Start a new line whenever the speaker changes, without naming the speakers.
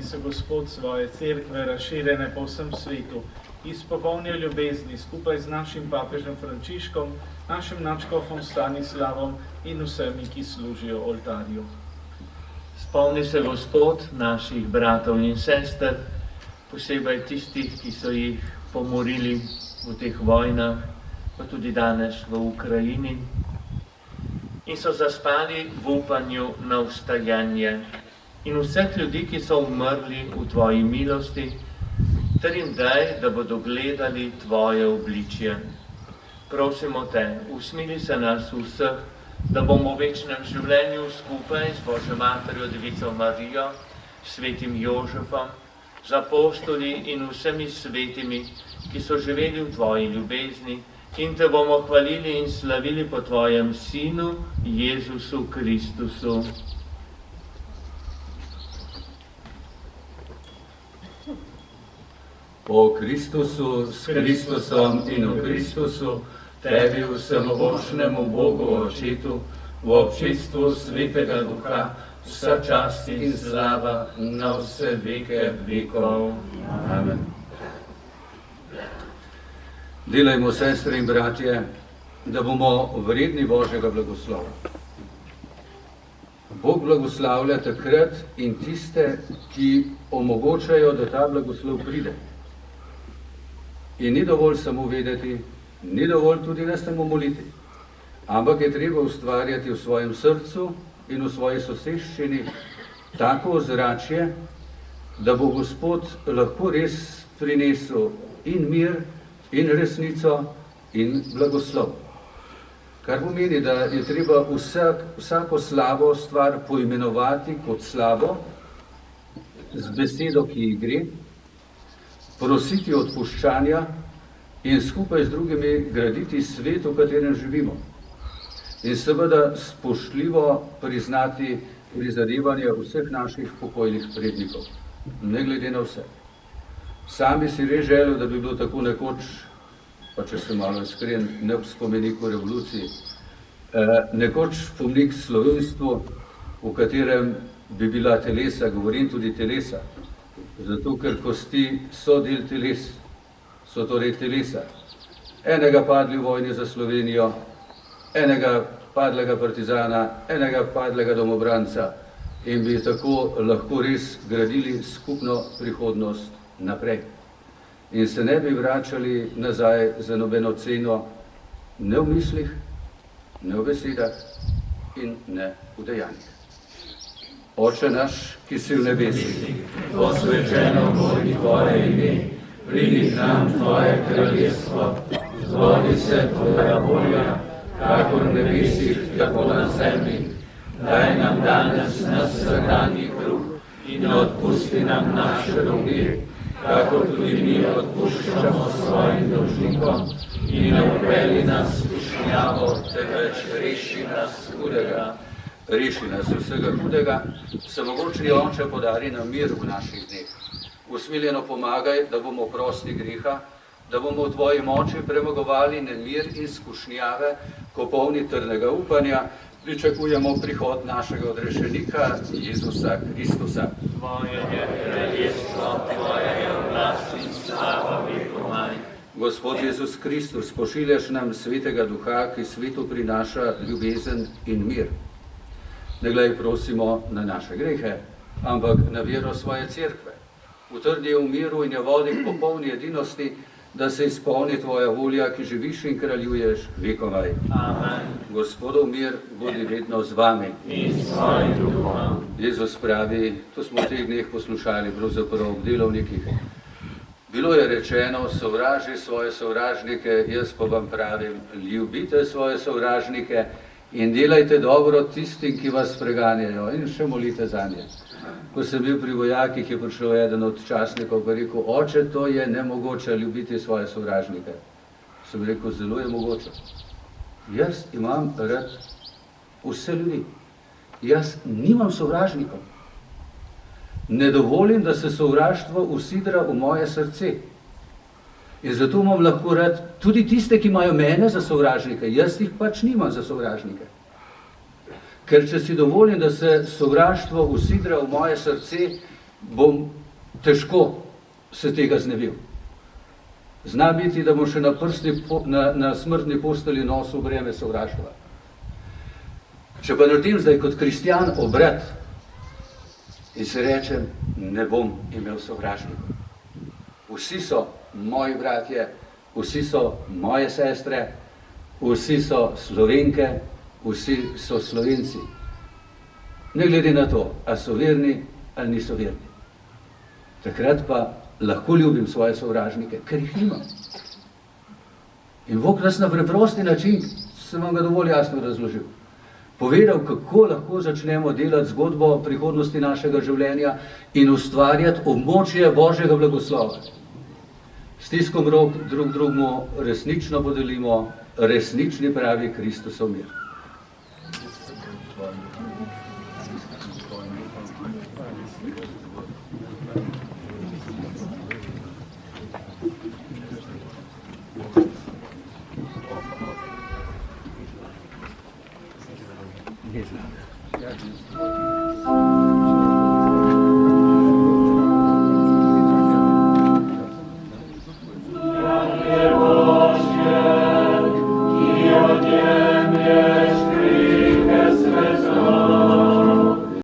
se Gospod svoje cerkve razširjene po vsem svetu, izpopolnijo ljubezni skupaj z našim papežem Frančiškom, našim nadškofom Stanislavom in vsemi, ki služijo oltarju.
Spomni se Gospod naših bratov in sester, posebej tistih, ki so jih pomorili v teh vojnah, pa tudi danes v Ukrajini, in so zaspali v upanju na vstajanje, in vseh ljudi, ki so umrli v tvoji milosti, ter jim daj, da bodo gledali tvoje obličje. Prosimo te, usmili se nas vseh, da bomo v večnem življenju skupaj z Božjo Materjo Devico Marijo, svetim Jožefom, z apostoli in vsemi svetimi, ki so živeli v tvoji ljubezni, in te bomo hvalili in slavili po tvojem Sinu, Jezusu Kristusu.
O Kristusu, s Kristusom in v Kristusu, tebi vsemogočnemu Bogu Očetu, v občestvu Svetega Duha, vsa čast in slava na vse veke vekov. Amen. Delajmo, sestre in bratje, da bomo vredni Božjega blagoslova. Bog blagoslavlja takrat in tiste, ki omogočajo, da ta blagoslov pride. In ni dovolj samo vedeti, ni dovolj tudi ne samo moliti, ampak je treba ustvarjati v svojem srcu in v svoji soseščini tako ozračje, da bo Gospod lahko res prinesel in mir, in resnico, in blagoslov. Kar pomeni, da je treba vsako slabo stvar poimenovati kot slabo, z besedo, ki ji gre, prositi odpuščanja in skupaj z drugimi graditi svet, v katerem živimo. In seveda spoštljivo priznati prizadevanje vseh naših pokojnih prednikov, ne glede na vse. Sam bi si res želel, da bi bilo tako nekoč, pa če sem malo iskren, ne v spomeniku revoluciji, nekoč spomnik slovenstvu, v katerem bi bila telesa, govorim tudi telesa, zato ker kosti so del teles, so torej telesa. Enega padli v vojni za Slovenijo, enega padlega partizana, enega padlega domobranca in bi tako lahko res gradili skupno prihodnost naprej. In se ne bi vračali nazaj za nobeno ceno, ne v mislih, ne v besedah in ne v dejanjih. Oče naš, ki si v nebesih, posvečeno bodi tvoje ime, pridi k nam tvoje kraljestvo, zgodi se tvoja volja, kakor v nebesih, tako na zemlji. Daj nam danes naš vsakdanji kruh in odpusti nam naše dolge, kakor tudi mi odpuščamo svojim dolžnikom, in ne vpelji nas v skušnjavo, temveč reši nas hudega. Reši nas vsega hudega, vsemogočni Oče, podari nam mir v naših dneh. Usmiljeno pomagaj, da bomo prosti greha, da bomo v tvoji moči premagovali nemir in skušnjave, ko polni trdnega upanja pričakujemo prihod našega odrešenika, Jezusa Kristusa.
Tvoje je kraljestvo, tvoja je oblast in slava vekomaj.
Gospod Jezus Kristus, pošiljaš nam Svetega Duha, ki svetu prinaša ljubezen in mir. Ne glej, prosimo, na naše grehe, ampak na vero svoje cerkve. Utrdi je v miru in je vodi k popolni edinosti, da se izpolni tvoja volja, ki živiš in kraljuješ vekovaj.
Amen.
Gospodov mir bodi vedno z vami.
In s tvojim duhom.
Jezus pravi, to smo v teh dneh poslušali, pravzaprav ob delovnikih. Bilo je rečeno, sovraži svoje sovražnike, jaz pa vam pravim, ljubite svoje sovražnike in delajte dobro tistim, ki vas preganjajo, in še molite zanje. Ko sem bil pri vojakih, je prišel eden od častnikov in rekel, oče, to je nemogoče ljubiti svoje sovražnike. Sem rekel, zelo je mogoče. Jaz imam rad vse ljudi. Jaz nimam sovražnikov. Ne dovolim, da se sovraštvo usidra v moje srce. In zato imam lahko rad tudi tiste, ki imajo mene za sovražnike. Jaz jih pač nimam za sovražnike. Ker če si dovolim, da se sovraštvo usidra v moje srce, bom težko se tega znebil. Zna biti, da bom še na smrtni postelji nosil breme sovraštva. Če pa naredim zdaj kot kristjan obred in se rečem, ne bom imel sovražnikov. Vsi so moji bratje, vsi so moje sestre, vsi so Slovenke, vsi so Slovenci. Ne glede na to, ali so verni ali niso verni. Takrat pa lahko ljubim svoje sovražnike, ker jih nimam. In Bog nas na preprosti način, sem vam ga dovolj jasno razložil, povedal, kako lahko začnemo delati zgodbo o prihodnosti našega življenja in ustvarjati območje Božjega blagoslova. Stiskom rok drug drugemu resnično podelimo resnični pravi Kristusov mir.
Nie znam.